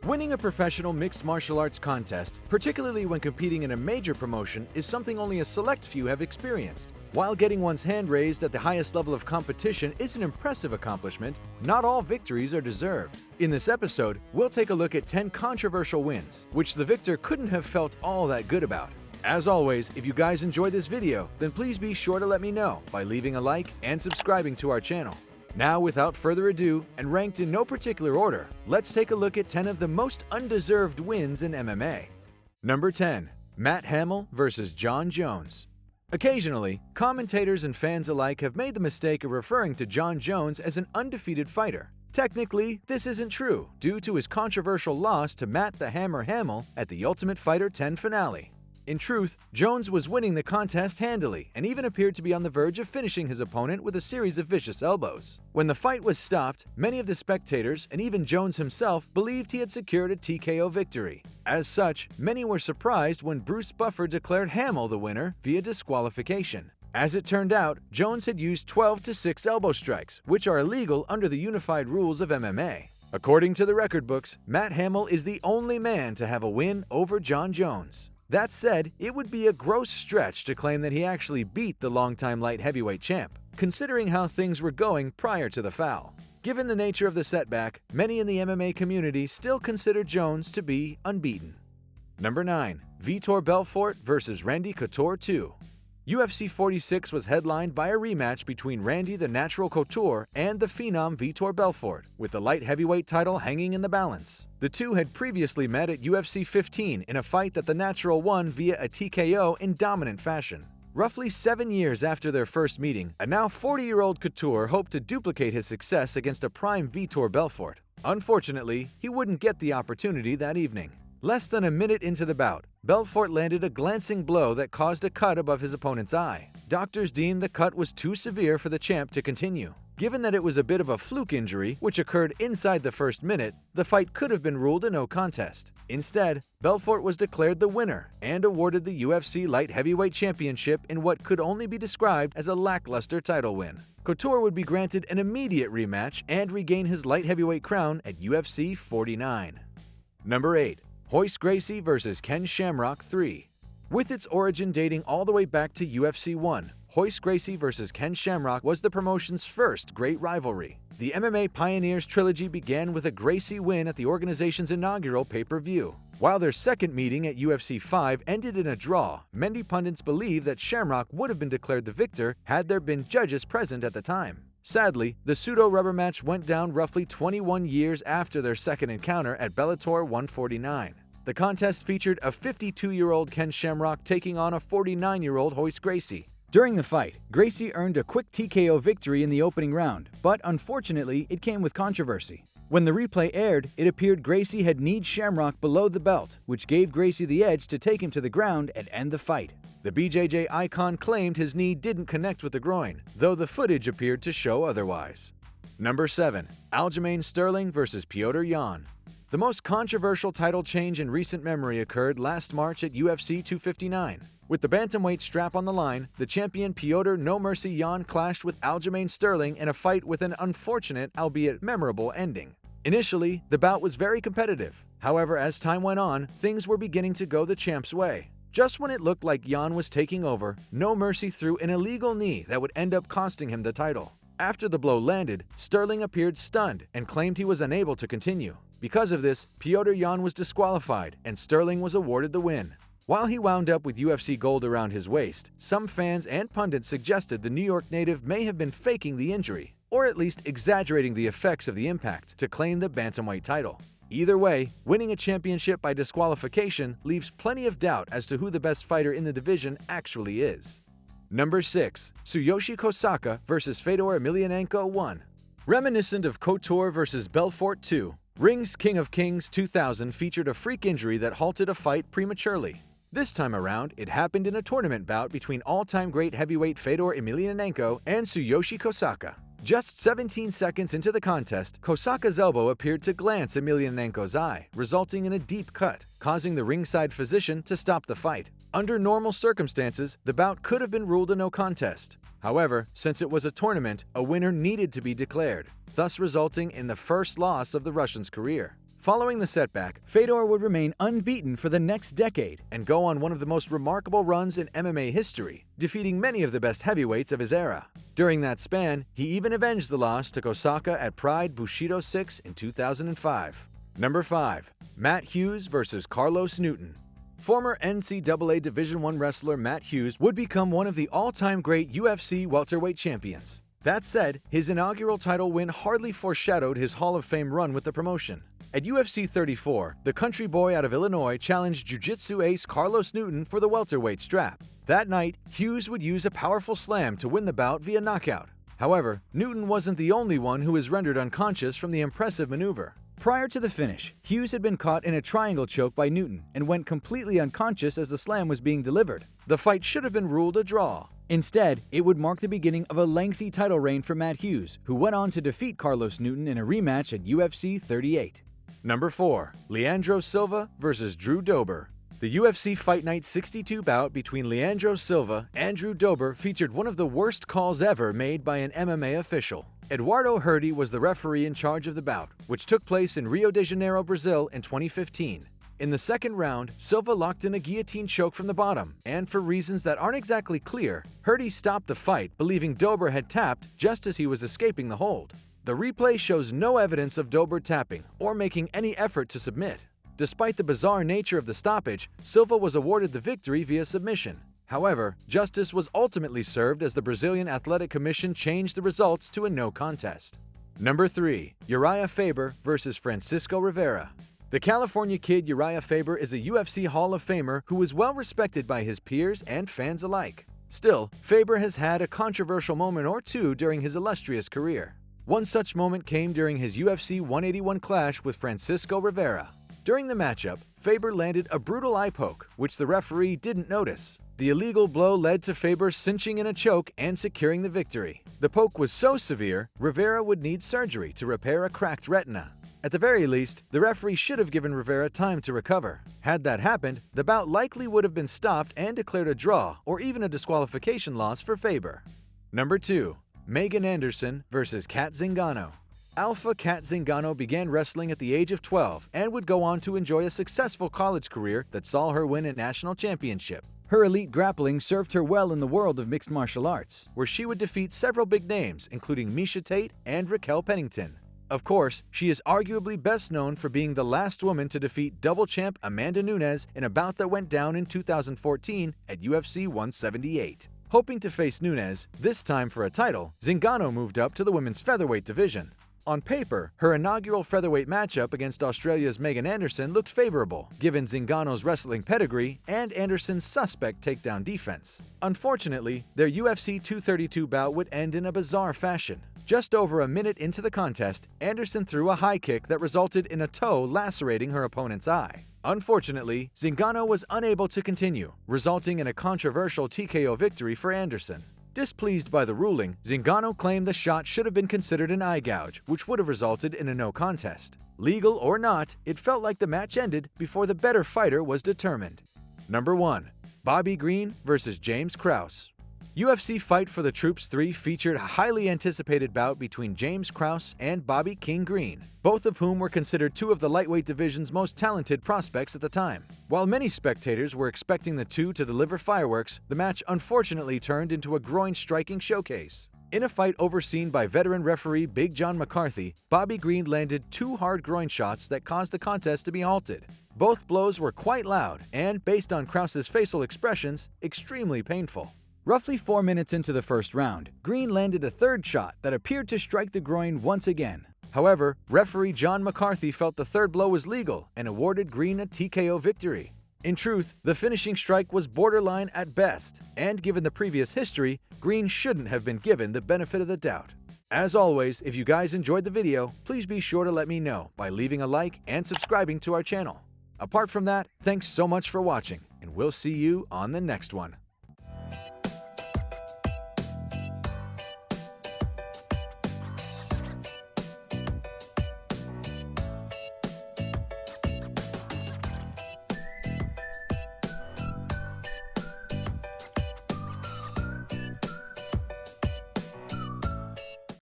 Winning a professional mixed martial arts contest, particularly when competing in a major promotion, is something only a select few have experienced. While getting one's hand raised at the highest level of competition is an impressive accomplishment, not all victories are deserved. In this episode, we'll take a look at 10 controversial wins, which the victor couldn't have felt all that good about. As always, if you guys enjoyed this video, then please be sure to let me know by leaving a like and subscribing to our channel. Now, without further ado, and ranked in no particular order, let's take a look at 10 of the most undeserved wins in MMA. Number 10. Matt Hamill vs. Jon Jones. Occasionally, commentators and fans alike have made the mistake of referring to Jon Jones as an undefeated fighter. Technically, this isn't true due to his controversial loss to Matt the Hammer Hamill at the Ultimate Fighter 10 finale. In truth, Jones was winning the contest handily and even appeared to be on the verge of finishing his opponent with a series of vicious elbows. When the fight was stopped, many of the spectators and even Jones himself believed he had secured a TKO victory. As such, many were surprised when Bruce Buffer declared Hamill the winner via disqualification. As it turned out, Jones had used 12-6 elbow strikes, which are illegal under the unified rules of MMA. According to the record books, Matt Hamill is the only man to have a win over Jon Jones. That said, it would be a gross stretch to claim that he actually beat the longtime light heavyweight champ, considering how things were going prior to the foul. Given the nature of the setback, many in the MMA community still consider Jones to be unbeaten. Number 9. Vitor Belfort vs. Randy Couture 2. UFC 46 was headlined by a rematch between Randy the Natural Couture and the Phenom Vitor Belfort, with the light heavyweight title hanging in the balance. The two had previously met at UFC 15 in a fight that the Natural won via a TKO in dominant fashion. Roughly 7 years after their first meeting, a now 40-year-old Couture hoped to duplicate his success against a prime Vitor Belfort. Unfortunately, he wouldn't get the opportunity that evening. Less than a minute into the bout, Belfort landed a glancing blow that caused a cut above his opponent's eye. Doctors deemed the cut was too severe for the champ to continue. Given that it was a bit of a fluke injury, which occurred inside the first minute, the fight could have been ruled a no contest. Instead, Belfort was declared the winner and awarded the UFC Light Heavyweight Championship in what could only be described as a lackluster title win. Couture would be granted an immediate rematch and regain his light heavyweight crown at UFC 49. Number 8. Royce Gracie vs. Ken Shamrock 3. With its origin dating all the way back to UFC 1, Royce Gracie vs. Ken Shamrock was the promotion's first great rivalry. The MMA Pioneers trilogy began with a Gracie win at the organization's inaugural pay-per-view. While their second meeting at UFC 5 ended in a draw, many pundits believe that Shamrock would have been declared the victor had there been judges present at the time. Sadly, the pseudo-rubber match went down roughly 21 years after their second encounter at Bellator 149. The contest featured a 52-year-old Ken Shamrock taking on a 49-year-old Royce Gracie. During the fight, Gracie earned a quick TKO victory in the opening round, but unfortunately, it came with controversy. When the replay aired, it appeared Gracie had kneed Shamrock below the belt, which gave Gracie the edge to take him to the ground and end the fight. The BJJ icon claimed his knee didn't connect with the groin, though the footage appeared to show otherwise. Number 7. Aljamain Sterling vs. Petr Yan. The most controversial title change in recent memory occurred last March at UFC 259. With the bantamweight strap on the line, the champion Petr No Mercy Yan clashed with Aljamain Sterling in a fight with an unfortunate, albeit memorable, ending. Initially, the bout was very competitive. However, as time went on, things were beginning to go the champ's way. Just when it looked like Yan was taking over, No Mercy threw an illegal knee that would end up costing him the title. After the blow landed, Sterling appeared stunned and claimed he was unable to continue. Because of this, Petr Yan was disqualified and Sterling was awarded the win. While he wound up with UFC gold around his waist, some fans and pundits suggested the New York native may have been faking the injury, or at least exaggerating the effects of the impact to claim the bantamweight title. Either way, winning a championship by disqualification leaves plenty of doubt as to who the best fighter in the division actually is. Number 6. Tsuyoshi Kosaka vs. Fedor Emelianenko 1. Reminiscent of Couture vs. Belfort 2, Ring's King of Kings 2000 featured a freak injury that halted a fight prematurely. This time around, it happened in a tournament bout between all-time great heavyweight Fedor Emelianenko and Tsuyoshi Kosaka. Just 17 seconds into the contest, Kosaka's elbow appeared to glance Emelianenko's eye, resulting in a deep cut, causing the ringside physician to stop the fight. Under normal circumstances, the bout could have been ruled a no contest. However, since it was a tournament, a winner needed to be declared, thus resulting in the first loss of the Russian's career. Following the setback, Fedor would remain unbeaten for the next decade and go on one of the most remarkable runs in MMA history, defeating many of the best heavyweights of his era. During that span, he even avenged the loss to Kosaka at Pride Bushido 6 in 2005. Number 5. Matt Hughes vs. Carlos Newton. Former NCAA Division I wrestler Matt Hughes would become one of the all-time great UFC welterweight champions. That said, his inaugural title win hardly foreshadowed his Hall of Fame run with the promotion. At UFC 34, the country boy out of Illinois challenged jiu-jitsu ace Carlos Newton for the welterweight strap. That night, Hughes would use a powerful slam to win the bout via knockout. However, Newton wasn't the only one who was rendered unconscious from the impressive maneuver. Prior to the finish, Hughes had been caught in a triangle choke by Newton and went completely unconscious as the slam was being delivered. The fight should have been ruled a draw. Instead, it would mark the beginning of a lengthy title reign for Matt Hughes, who went on to defeat Carlos Newton in a rematch at UFC 38. Number 4. Leandro Silva vs. Drew Dober. The UFC Fight Night 62 bout between Leandro Silva and Drew Dober featured one of the worst calls ever made by an MMA official. Eduardo Herdy was the referee in charge of the bout, which took place in Rio de Janeiro, Brazil in 2015. In the second round, Silva locked in a guillotine choke from the bottom, and for reasons that aren't exactly clear, Herdy stopped the fight, believing Dober had tapped just as he was escaping the hold. The replay shows no evidence of Dober tapping or making any effort to submit. Despite the bizarre nature of the stoppage, Silva was awarded the victory via submission. However, justice was ultimately served as the Brazilian Athletic Commission changed the results to a no contest. Number 3. Uriah Faber vs. Francisco Rivera. The California kid Uriah Faber is a UFC Hall of Famer who is well respected by his peers and fans alike. Still, Faber has had a controversial moment or two during his illustrious career. One such moment came during his UFC 181 clash with Francisco Rivera. During the matchup, Faber landed a brutal eye poke, which the referee didn't notice. The illegal blow led to Faber cinching in a choke and securing the victory. The poke was so severe, Rivera would need surgery to repair a cracked retina. At the very least, the referee should have given Rivera time to recover. Had that happened, the bout likely would have been stopped and declared a draw or even a disqualification loss for Faber. Number 2. Megan Anderson vs. Cat Zingano. Alpha Cat Zingano began wrestling at the age of 12 and would go on to enjoy a successful college career that saw her win a national championship. Her elite grappling served her well in the world of mixed martial arts, where she would defeat several big names including Miesha Tate and Raquel Pennington. Of course, she is arguably best known for being the last woman to defeat double champ Amanda Nunes in a bout that went down in 2014 at UFC 178. Hoping to face Nunes, this time for a title, Zingano moved up to the women's featherweight division. On paper, her inaugural featherweight matchup against Australia's Megan Anderson looked favorable, given Zingano's wrestling pedigree and Anderson's suspect takedown defense. Unfortunately, their UFC 232 bout would end in a bizarre fashion. Just over a minute into the contest, Anderson threw a high kick that resulted in a toe lacerating her opponent's eye. Unfortunately, Zingano was unable to continue, resulting in a controversial TKO victory for Anderson. Displeased by the ruling, Zingano claimed the shot should have been considered an eye gouge, which would have resulted in a no contest. Legal or not, it felt like the match ended before the better fighter was determined. Number 1. Bobby Green vs. James Krause. UFC Fight for the Troops 3 featured a highly anticipated bout between James Krause and Bobby King Green, both of whom were considered two of the lightweight division's most talented prospects at the time. While many spectators were expecting the two to deliver fireworks, the match unfortunately turned into a groin-striking showcase. In a fight overseen by veteran referee Big John McCarthy, Bobby Green landed two hard groin shots that caused the contest to be halted. Both blows were quite loud and, based on Krause's facial expressions, extremely painful. Roughly 4 minutes into the first round, Green landed a third shot that appeared to strike the groin once again. However, referee John McCarthy felt the third blow was legal and awarded Green a TKO victory. In truth, the finishing strike was borderline at best, and given the previous history, Green shouldn't have been given the benefit of the doubt. As always, if you guys enjoyed the video, please be sure to let me know by leaving a like and subscribing to our channel. Apart from that, thanks so much for watching, and we'll see you on the next one.